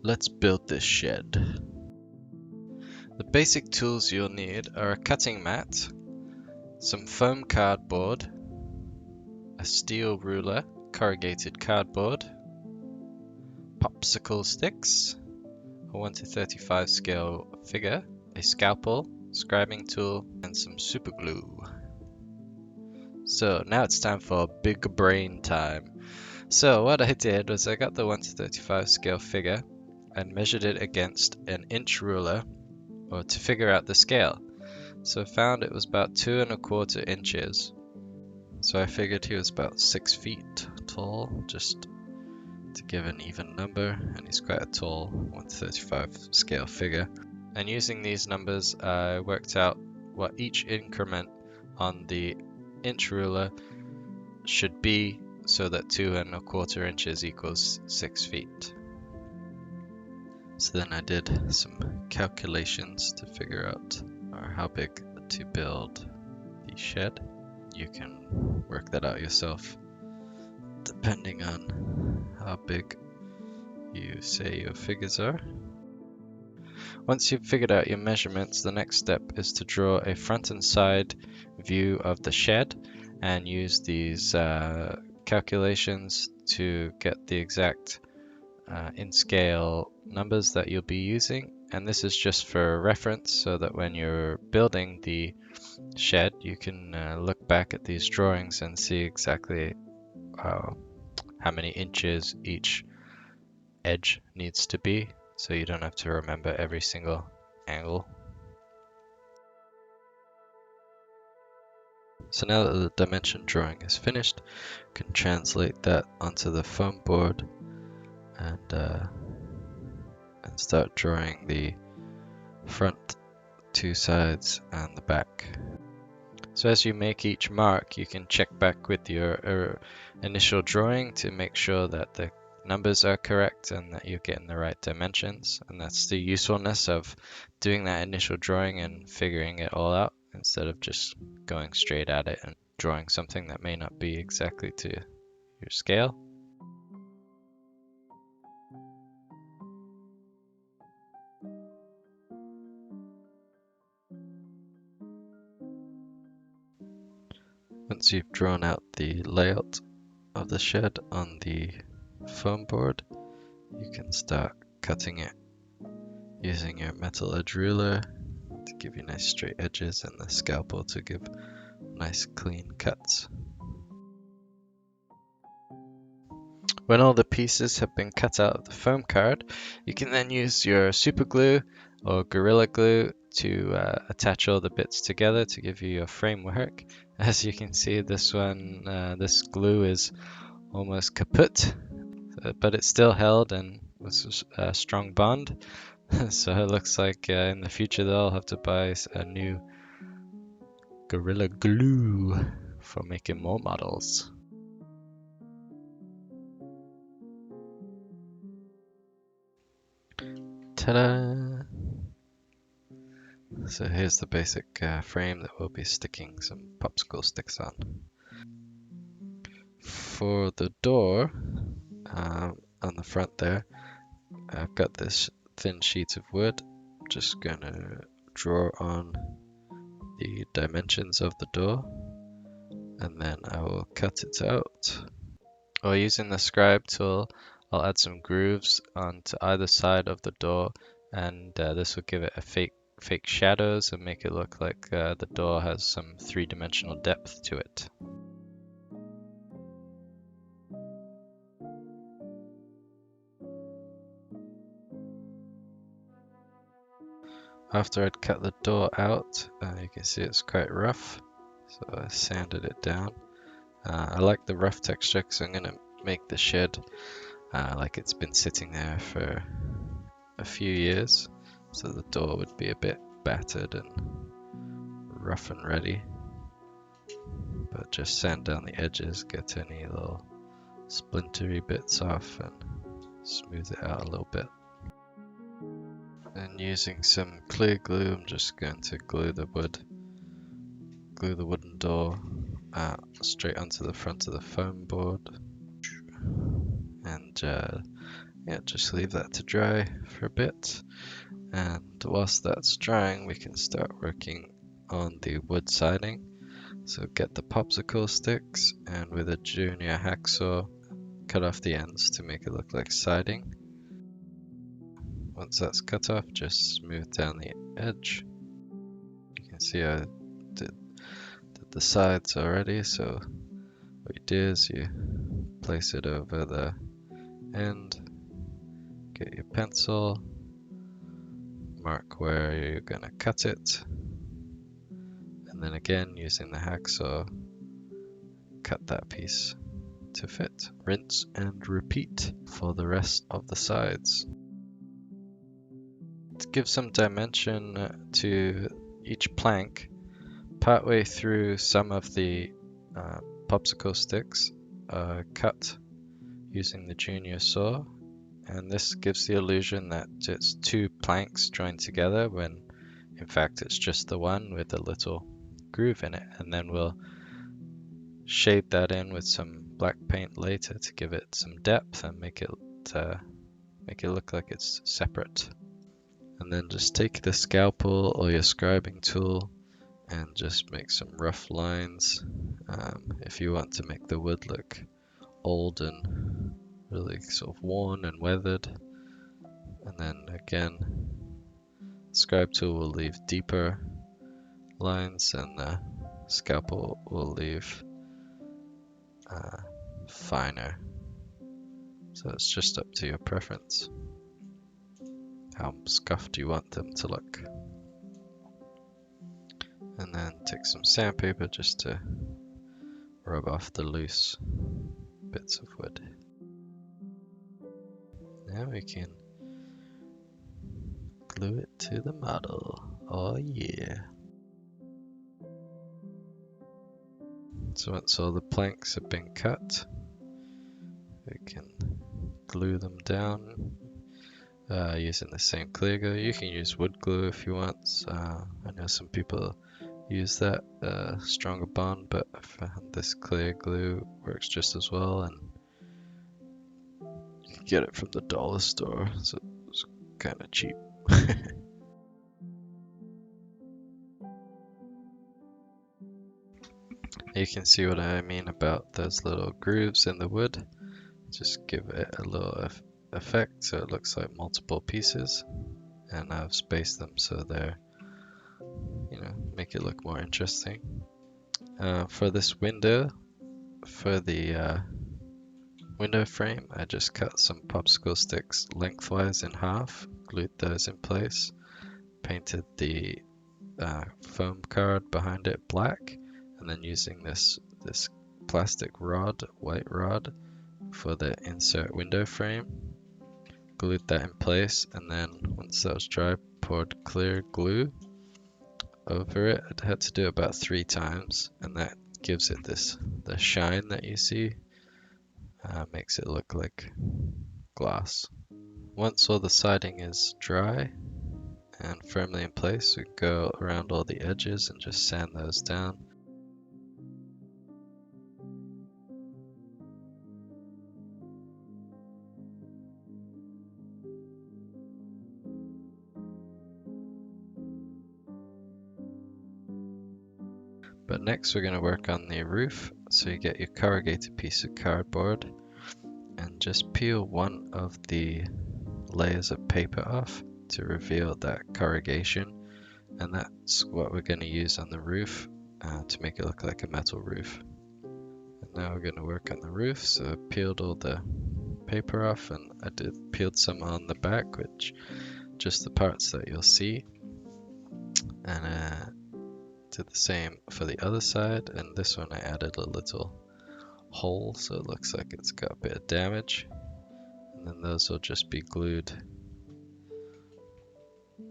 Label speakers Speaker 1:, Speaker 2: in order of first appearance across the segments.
Speaker 1: Let's build this shed. The basic tools you'll need are a cutting mat, some foam cardboard, a steel ruler, corrugated cardboard, popsicle sticks, a 1:35 scale figure, a scalpel, scribing tool, and some super glue. So now it's time for big brain time. So what I did was I got the 1:35 scale figure and measured it against an inch ruler to figure out the scale. So I found it was about 2¼ inches. So I figured he was about 6 feet tall, just to give an even number, and he's quite a tall 1:35 scale figure. And using these numbers, I worked out what each increment on the inch ruler should be so that 2¼ inches equals 6 feet. So then I did some calculations to figure out how big to build the shed. You can work that out yourself depending on how big you say your figures are. Once you've figured out your measurements, the next step is to draw a front and side view of the shed and use these calculations to get the exact in scale numbers that you'll be using. And this is just for reference so that when you're building the shed, you can look back at these drawings and see exactly how many inches each edge needs to be, so you don't have to remember every single angle. So now that the dimension drawing is finished, you can translate that onto the foam board and start drawing the front, two sides, and the back. So as you make each mark, you can check back with your initial drawing to make sure that the numbers are correct and that you're getting the right dimensions. And that's the usefulness of doing that initial drawing and figuring it all out instead of just going straight at it and drawing something that may not be exactly to your scale. Once you've drawn out the layout of the shed on the foam board, you can start cutting it using your metal edge ruler to give you nice straight edges and the scalpel to give nice clean cuts. When all the pieces have been cut out of the foam card, you can then use your super glue or Gorilla Glue to attach all the bits together to give you your framework. As you can see, this glue is almost kaput, but it's still held and was a strong bond. So it looks like in the future they'll have to buy a new Gorilla Glue for making more models. Ta-da! So here's the basic frame that we'll be sticking some popsicle sticks on. For the door on the front there, I've got this thin sheet of wood. I'm just gonna draw on the dimensions of the door and then I will cut it out. Or using the scribe tool, I'll add some grooves onto either side of the door, and this will give it a fake shadows and make it look like the door has some three-dimensional depth to it. After I'd cut the door out, you can see it's quite rough, so I sanded it down. I like the rough texture because I'm going to make the shed like it's been sitting there for a few years, so the door would be a bit battered and rough and ready. But just sand down the edges, get any little splintery bits off and smooth it out a little bit. And using some clear glue, I'm just going to glue the wooden door straight onto the front of the foam board. And yeah, just leave that to dry for a bit. And whilst that's drying, we can start working on the wood siding. So get the popsicle sticks and with a junior hacksaw, cut off the ends to make it look like siding. Once that's cut off, just smooth down the edge. You can see I did the sides already, so what you do is you place it over the end, get your pencil, mark where you're gonna cut it, and then again using the hacksaw, cut that piece to fit. Rinse and repeat for the rest of the sides. To give some dimension to each plank, partway through some of the popsicle sticks cut using the junior saw, and this gives the illusion that it's two planks joined together when in fact it's just the one with a little groove in it. And then we'll shade that in with some black paint later to give it some depth and make it look like it's separate. And then just take the scalpel or your scribing tool and just make some rough lines if you want to make the wood look old and really sort of worn and weathered. And then again, the scribe tool will leave deeper lines and the scalpel will leave finer. So it's just up to your preference how scuffed you want them to look. And then take some sandpaper just to rub off the loose bits of wood. Now we can glue it to the model. Oh yeah. So once all the planks have been cut, we can glue them down using the same clear glue. You can use wood glue if you want. I know some people use that stronger bond, but I found this clear glue works just as well, and you can get it from the dollar store, so it's kind of cheap. You can see what I mean about those little grooves in the wood. Just give it a little effect so it looks like multiple pieces, and I've spaced them so they're, make it look more interesting. For this window, for the window frame, I just cut some popsicle sticks lengthwise in half, glued those in place, painted the foam card behind it black, and then using this plastic rod, white rod, for the insert window frame, glued that in place, and then once that was dry, poured clear glue over it. I had to do it about 3 times, and that gives it the shine that you see, makes it look like glass. Once all the siding is dry and firmly in place, we go around all the edges and just sand those down. But next we're going to work on the roof. So you get your corrugated piece of cardboard and just peel one of the layers of paper off to reveal that corrugation, and that's what we're going to use on the roof to make it look like a metal roof. And now we're going to work on the roof. So I peeled all the paper off, and I peeled some on the back, which just the parts that you'll see, and did the same for the other side. And this one I added a little hole so it looks like it's got a bit of damage, and then those will just be glued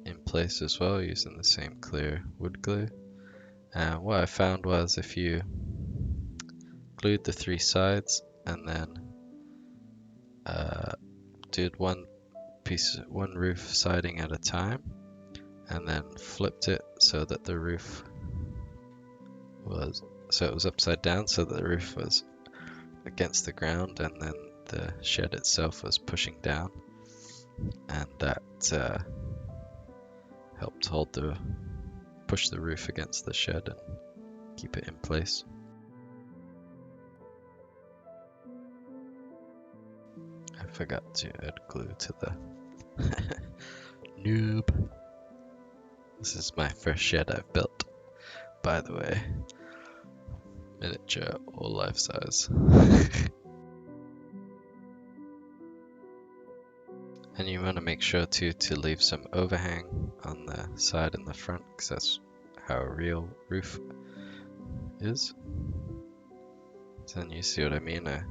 Speaker 1: in place as well using the same clear wood glue. And what I found was if you glued the 3 sides and then did one roof siding at a time, and then flipped it so that the roof was upside down, so that the roof was against the ground and then the shed itself was pushing down. and that helped push the roof against the shed and keep it in place. I forgot to add glue to the noob. This is my first shed I've built, by the way. Miniature or life size. And you want to make sure too to leave some overhang on the side and the front, because that's how a real roof is. So then you see what I mean. I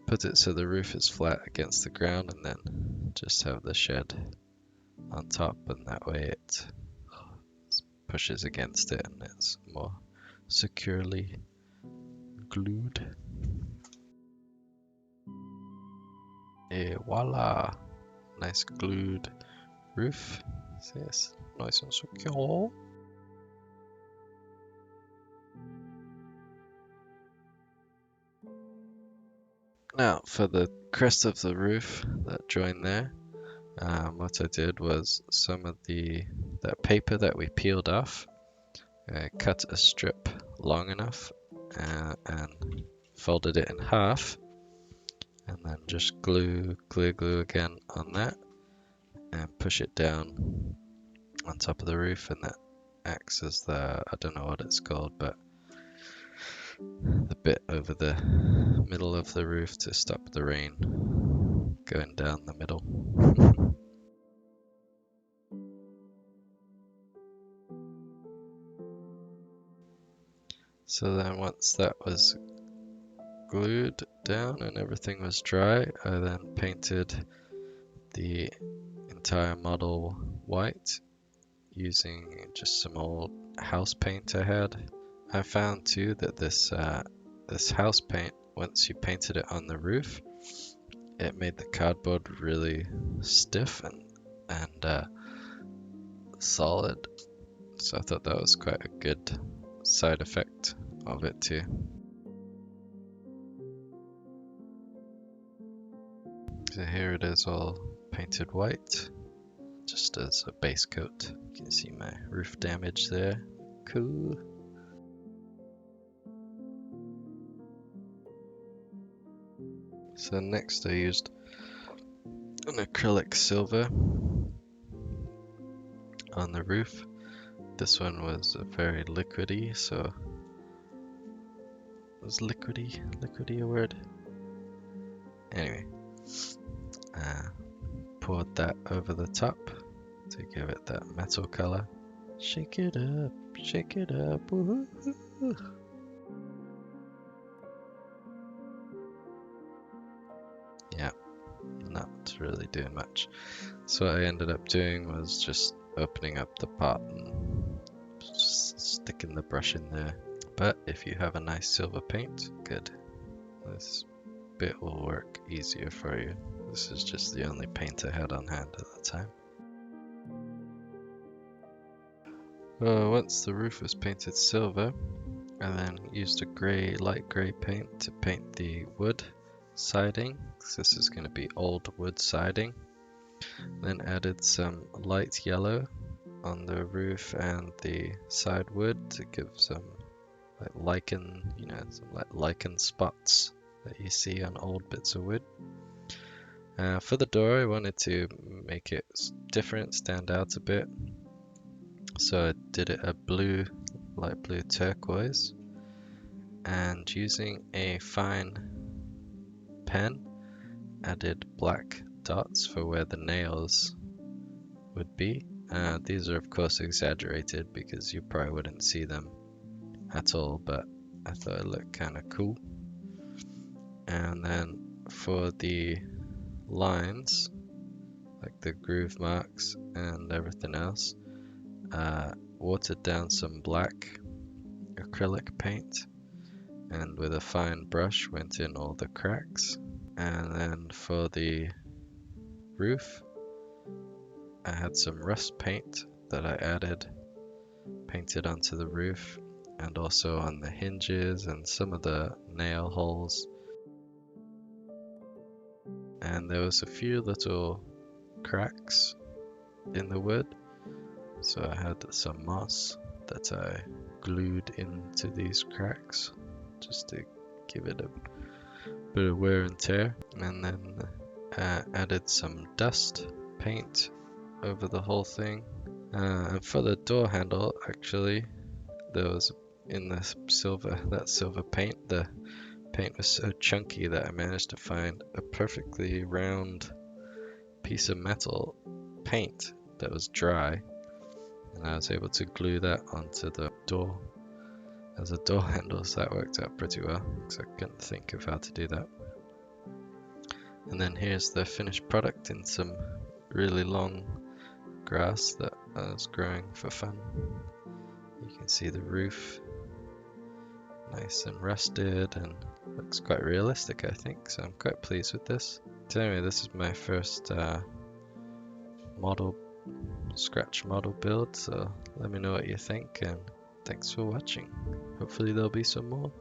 Speaker 1: put it so the roof is flat against the ground, and then just have the shed on top, and that way it pushes against it and it's more securely glued. Et voila! Nice glued roof. See, it's nice and secure. Now, for the crest of the roof that joined there, what I did was some of that paper that we peeled off, cut a strip long enough and folded it in half, and then just glue again on that and push it down on top of the roof, and that acts as I don't know what it's called, but the bit over the middle of the roof to stop the rain going down the middle. So then once that was glued down and everything was dry, I then painted the entire model white using just some old house paint I had. I found too that this house paint, once you painted it on the roof, it made the cardboard really stiff and solid. So I thought that was quite a good side effect of it too. So here it is all painted white, just as a base coat. You can see my roof damage there. Cool. So next I used an acrylic silver on the roof. This one was very liquidy, so was liquidy a word? Anyway, poured that over the top to give it that metal color. Shake it up, woohoo. Yeah, not really doing much. So what I ended up doing was just opening up the pot and just sticking the brush in there. But if you have a nice silver paint, good. This bit will work easier for you. This is just the only paint I had on hand at the time. Once the roof was painted silver, I then used a light grey paint to paint the wood siding. This is going to be old wood siding. Then added some light yellow on the roof and the side wood to give some like lichen, some like lichen spots that you see on old bits of wood. For the door, I wanted to make it different, stand out a bit. So I did it a light blue turquoise, and using a fine pen, added black dots for where the nails would be. These are of course exaggerated because you probably wouldn't see them at all, but I thought it looked kind of cool. And then for the lines, like the groove marks and everything else, watered down some black acrylic paint, and with a fine brush went in all the cracks. And then for the roof, I had some rust paint that I painted onto the roof, and also on the hinges and some of the nail holes. And there was a few little cracks in the wood. So I had some moss that I glued into these cracks just to give it a bit of wear and tear, and then added some dust paint over the whole thing. And for the door handle, actually, there was in the silver paint, the paint was so chunky that I managed to find a perfectly round piece of metal paint that was dry, and I was able to glue that onto the door as a door handle, so that worked out pretty well because I couldn't think of how to do that. And then here's the finished product in some really long grass that I was growing for fun. You can see the roof, nice and rusted, and looks quite realistic, I think, so I'm quite pleased with this. So anyway, this is my first scratch model build, so let me know what you think, and thanks for watching. Hopefully there'll be some more.